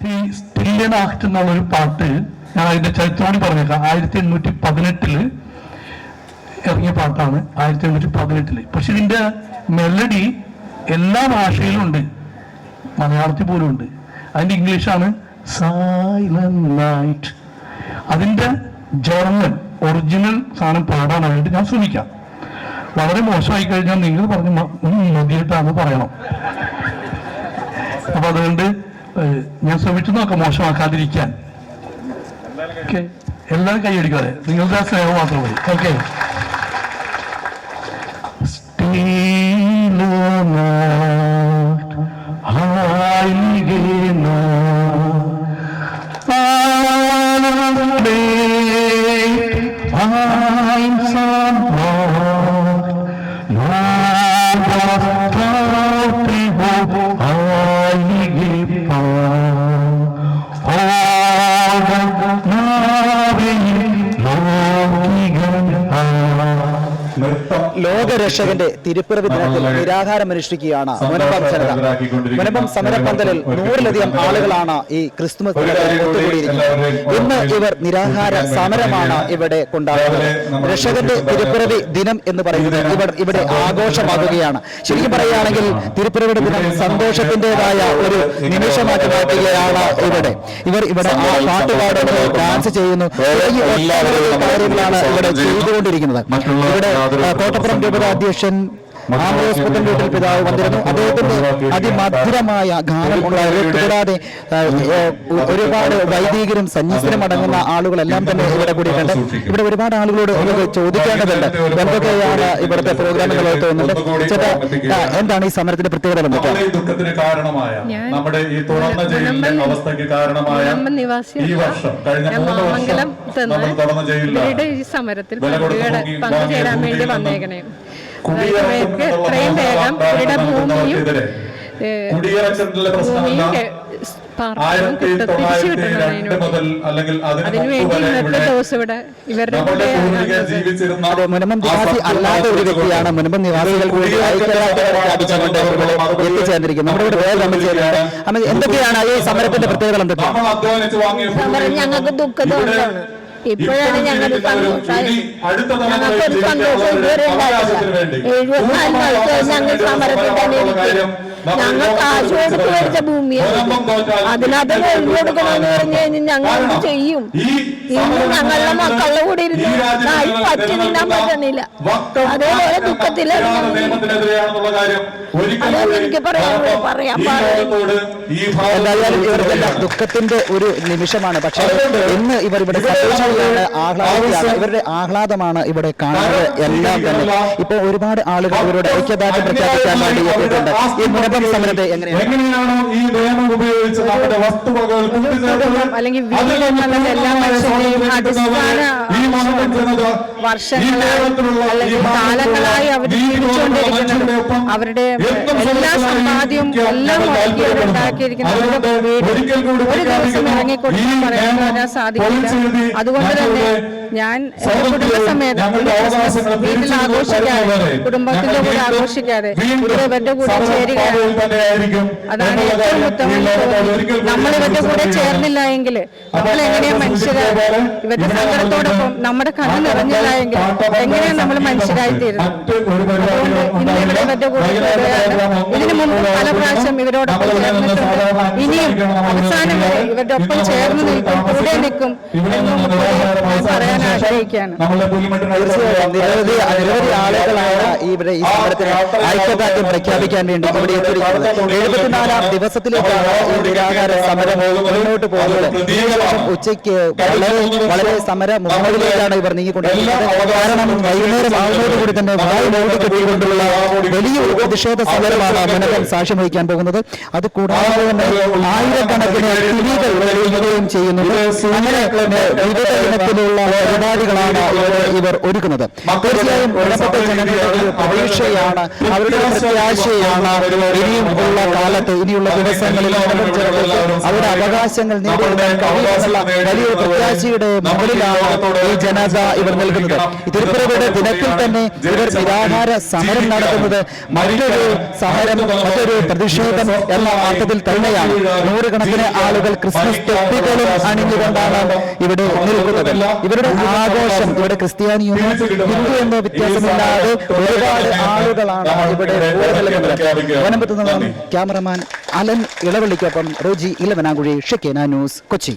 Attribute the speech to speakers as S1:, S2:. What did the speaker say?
S1: ഈ സ്റ്റില്ലിയൻ ആക്ട് എന്നുള്ളൊരു പാട്ട് ഞാൻ അതിന്റെ ചരിത്രം കൂടി പറഞ്ഞേക്കാം. 1818 ഇറങ്ങിയ പാട്ടാണ്. 1818. പക്ഷെ ഇതിന്റെ മെലഡി എല്ലാ ഭാഷയിലും ഉണ്ട്, മലയാളത്തിൽ പോലും ഉണ്ട്. അതിന്റെ ഇംഗ്ലീഷാണ് സൈലന്റ് നൈറ്റ്. അതിന്റെ ജർമ്മൻ ഒറിജിനൽ സാധനം പാടാനായിട്ട് ഞാൻ ശ്രമിക്കാം. വളരെ മോശമായി കഴിഞ്ഞാൽ നിങ്ങൾ പറഞ്ഞ് മതിയായിട്ടാണ് പറയണം. അപ്പൊ അതുകൊണ്ട് ഞാൻ ശ്രമിച്ചു നോക്കാം മോശമാക്കാതിരിക്കാൻ. ഓക്കെ, എല്ലാവരും കൈയടിക്കാതെ, നിങ്ങളുടെ സ്നേഹം മാത്രം മതി. ഓക്കെ.
S2: ലോകരക്ഷകന്റെ തിരുപ്പിറവി ദിനത്തിൽ നിരാഹാരം അനുഷ്ഠിക്കുകയാണ് മുനമ്പം ജനത. മുനമ്പം സമരപ്പന്തലിൽ 100-ലധികം ആളുകളാണ് ഈ ക്രിസ്തുമസ് ഒത്തുകൂടിയിരിക്കുന്നത്. ഇന്ന് ഇവർ നിരാഹാര സമരമാണ് ഇവിടെ കൊണ്ടാടുന്നത്. രക്ഷകന്റെ തിരുപ്പിറവി ദിനം എന്ന് പറയുന്നത് ഇവിടെ ആഘോഷമാകുകയാണ്. ശരിക്കും പറയുകയാണെങ്കിൽ തിരുപ്പിറവിയുടെ ദിനം സന്തോഷത്തിൻ്റെതായ ഒരു നിമിഷമാക്കി മാറ്റുകയാണ് ഇവിടെ ആ പാട്ടുപാടുന്നു, ഡാൻസ് ചെയ്യുന്നു, കാര്യങ്ങളാണ് ഇവിടെ ചെയ്തുകൊണ്ടിരിക്കുന്നത്. ഇവിടെ കോട്ടപ്പുറം രൂപതാധ്യക്ഷൻ ആമോസ് പുത്തൻവീട്ടിൽ പിതാവ് വന്നിരുന്നു. അദ്ദേഹത്തിന്റെ അതിമധുരമായ ഗാനം ഉണ്ടായിരുന്നു. കൂടാതെ ഒരുപാട് വൈദികരും സന്യസ്തരും അടങ്ങുന്ന ആളുകളെല്ലാം തന്നെ ഇവിടെ കൂടിയിട്ടുണ്ട്. ഇവിടെ ഒരുപാട് ആളുകളോട് നമുക്ക് ചോദിക്കേണ്ടതുണ്ട് എന്തൊക്കെയാണ് ഇവിടുത്തെ പ്രോഗ്രാമുകൾ തോന്നുന്നുണ്ട്. ചേട്ടാ, എന്താണ് ഈ സമരത്തിന്റെ പ്രത്യേകത?
S3: ദുഃഖത്തിന് കാരണമായ നമ്മുടെ ഈ തുറന്ന ജയിലിന്റെ അവസ്ഥയ്ക്ക് കാരണമായ ഈ വർഷം കഴിഞ്ഞ 3 വർഷം നമ്മൾ തുറന്ന ജയിലിലാണ്
S4: ഈ സമരത്തിൽ പങ്കുചേരാൻ വേണ്ടി വന്നേക്കണേ. എത്രയും വേഗം ഇവരുടെ ഭൂമിയും
S2: മുനമ്പം നിവാസി അല്ലാത്ത ഒരു വ്യക്തിയാണ്. മുനമ്പം നിവാസികൾ കൂടി എത്തിച്ചേർന്നിരിക്കുന്നത്. നമ്മുടെ ഇവിടെ വേറെ ചേരുന്നുണ്ട്. എന്തൊക്കെയാണ് ഈ സമരത്തിന്റെ പ്രത്യേകത? എന്തൊക്കെയാണ്
S5: ഞങ്ങൾക്ക് ദുഃഖമാണ്. ഇപ്പോഴാണ് ഞങ്ങൾക്ക് ഞങ്ങൾക്കൊരു സന്തോഷം ഇതുവരെ ഉണ്ടായിട്ടില്ല. 74 നാൾക്ക് ഞങ്ങൾ സമരത്തിൽ തന്നെ ഇരിക്കും. ഞങ്ങൾ കാശ് കൊടുത്ത് മേടിച്ച ഭൂമിയാണ്. അതിനകത്ത് എഴുതി കൊടുക്കണമെന്ന് പറഞ്ഞു കഴിഞ്ഞാൽ ഞങ്ങൾ എന്ത് ചെയ്യും? ഇന്ന് ഞങ്ങളുടെ മക്കളുടെ കൂടെ ഇരുന്ന് പറ്റി നിന്നാൻ പറ്റുന്നില്ല. അതേപോലെ ദുഃഖത്തിലാണ്. അതൊന്നും എനിക്ക് പറയാൻ പാടില്ല.
S2: എന്തായാലും ഇവരുടെ ദുഃഖത്തിന്റെ ഒരു നിമിഷമാണ്. പക്ഷേ ഇന്ന് ഇവർ ഇവിടെ ആഹ്ലാദമാണ്. ഇവരുടെ ആഹ്ലാദമാണ് ഇവിടെ കാണുന്നത്. എല്ലാം തന്നെ ഇപ്പോൾ ഒരുപാട് ആളുകൾ ഇവരുടെ ഐക്യദാർഢ്യം പ്രഖ്യാപിക്കാൻ വേണ്ടി എത്തിയിട്ടുണ്ട്. ഈ മുനമ്പം സമരത്തെ
S3: എങ്ങനെയാണോ ഈ നിയമം ഉപയോഗിച്ച് നമ്മുടെ വസ്തുവകകൾ
S4: അല്ലെങ്കിൽ വീട് എന്നുള്ളത് എല്ലാ മനുഷ്യന്റെയും അടിസ്ഥാന വർഷങ്ങളായി കാലങ്ങളായി അവർ ജീവിച്ചുകൊണ്ടിരിക്കുന്നത്, അവരുടെ എല്ലാ സമ്പാദ്യവും എല്ലാം ഉണ്ടാക്കിയിരിക്കുന്നത് ഒരു ദിവസം ഇറങ്ങിക്കൊടുക്കാൻ പറയാൻ സാധിക്കില്ല. അതുകൊണ്ട് തന്നെ ഞാൻ കുടുംബസമേതം വീട്ടിൽ ആഘോഷിക്കാതെ, കുടുംബത്തിന്റെ കൂടെ ആഘോഷിക്കാതെ ഇവരുടെ കൂടെ ചേരുകയാണ്. അതാണ് ഏറ്റവും ഉത്തമം. നമ്മൾ ഇവരുടെ കൂടെ ചേർന്നില്ല എങ്കിൽ നമ്മൾ എങ്ങനെയാ മനുഷ്യരാ? ഇവരുടെ സങ്കടത്തോടൊപ്പം നമ്മുടെ കണ്ണ് നിറഞ്ഞില്ല എങ്കിൽ എങ്ങനെയാണ് നമ്മൾ മനുഷ്യരായി തീരുന്നത്? അതുകൊണ്ട് ഇന്ന് ഇവിടെ ഇവരുടെ കൂടെ ചേരുകയാണ്. ഇതിനു മുമ്പ് പല പ്രാവശ്യം ഇവരോടൊപ്പം ചേർന്നിട്ടുണ്ട്. ഇനിയും അവസാനം വരെ ഇവരുടെ ഒപ്പം ചേർന്ന് നിൽക്കും, കൂടെ നിൽക്കും എന്ന് പറയാൻ ആഗ്രഹിക്കുകയാണ്.
S2: നിരവധി ആളുകളാണ് ഇവിടെ ഈ സമരത്തിന് ഐക്യദാർഢ്യം പ്രഖ്യാപിക്കാൻ വേണ്ടി ഇവിടെ എത്തിയിരിക്കുന്നത്. 74-ാം ദിവസത്തിലേക്കാണ് ഈ നിരാഹാര സമരം മുന്നോട്ട് പോകുന്നത്. ഇതിനുശേഷം ഉച്ചയ്ക്ക് വളരെ സമര മുഖങ്ങളിലേക്കാണ് ഇവർ നീങ്ങിക്കൊണ്ടിരിക്കുന്നത്. കാരണം വൈകുന്നേരം ആവുന്നതോടുകൂടി തന്നെ വായു മൂടിക്കെട്ടിക്കൊണ്ടുള്ള വലിയൊരു പ്രതിഷേധ സമരമാണ് മുനമ്പം സാക്ഷ്യം വഹിക്കാൻ പോകുന്നത്. അത് കൂടാതെ തന്നെ ആയിരക്കണക്കിന് തിരികൾ വരികയും ചെയ്യുന്നുണ്ട്. അങ്ങനെ വിവിധ ഇനത്തിലുള്ള പരിപാടികളാണ് ഇവർ ഒരുക്കുന്നത്. തീർച്ചയായും മുനമ്പത്തെ ജനങ്ങളുടെ ഒരു പ്രതീക്ഷയാണ്, അവരുടെ പ്രത്യാശയാണ്. ഇനിയും ഉള്ള കാലത്ത്, ഇനിയുള്ള ദിവസങ്ങളിൽ അവരുടെ അവകാശങ്ങൾ നേടിയെടുക്കാൻ കഴിയുമെന്നുള്ള വലിയൊരു പ്രത്യാശയുടെ മുകളിലാണ് ഈ ജനത ഇവർ നൽകുന്നത്. തിരുപ്പിറവിയുടെ ദിനത്തിൽ തന്നെ ഇവർ നിരാഹാര സമരം നടത്തുന്നത് മറ്റൊരു പ്രതിഷേധം എന്ന അർത്ഥത്തിൽ തന്നെയാണ്. നൂറുകണക്കിന് ആളുകൾ ക്രിസ്മസ് തൊപ്പികളും അണിഞ്ഞുകൊണ്ടാണ് ഇവിടെ നിൽക്കുന്നത്. ഇവരുടെ ആഘോഷം ഇവിടെ ക്രിസ്ത്യാനിയോ ഹിന്ദു എന്ന വ്യത്യാസമില്ലാതെ ഒരുപാട് ആളുകളാണ് ഇവിടെ നിൽക്കുന്നത്. വനമ്പത്ത് നിന്നും ക്യാമറമാൻ അലൻ ഇളവള്ളിക്കൊപ്പം റോജി ഇലവനാകുഴി ഷെക്കേന ന്യൂസ്, കൊച്ചി.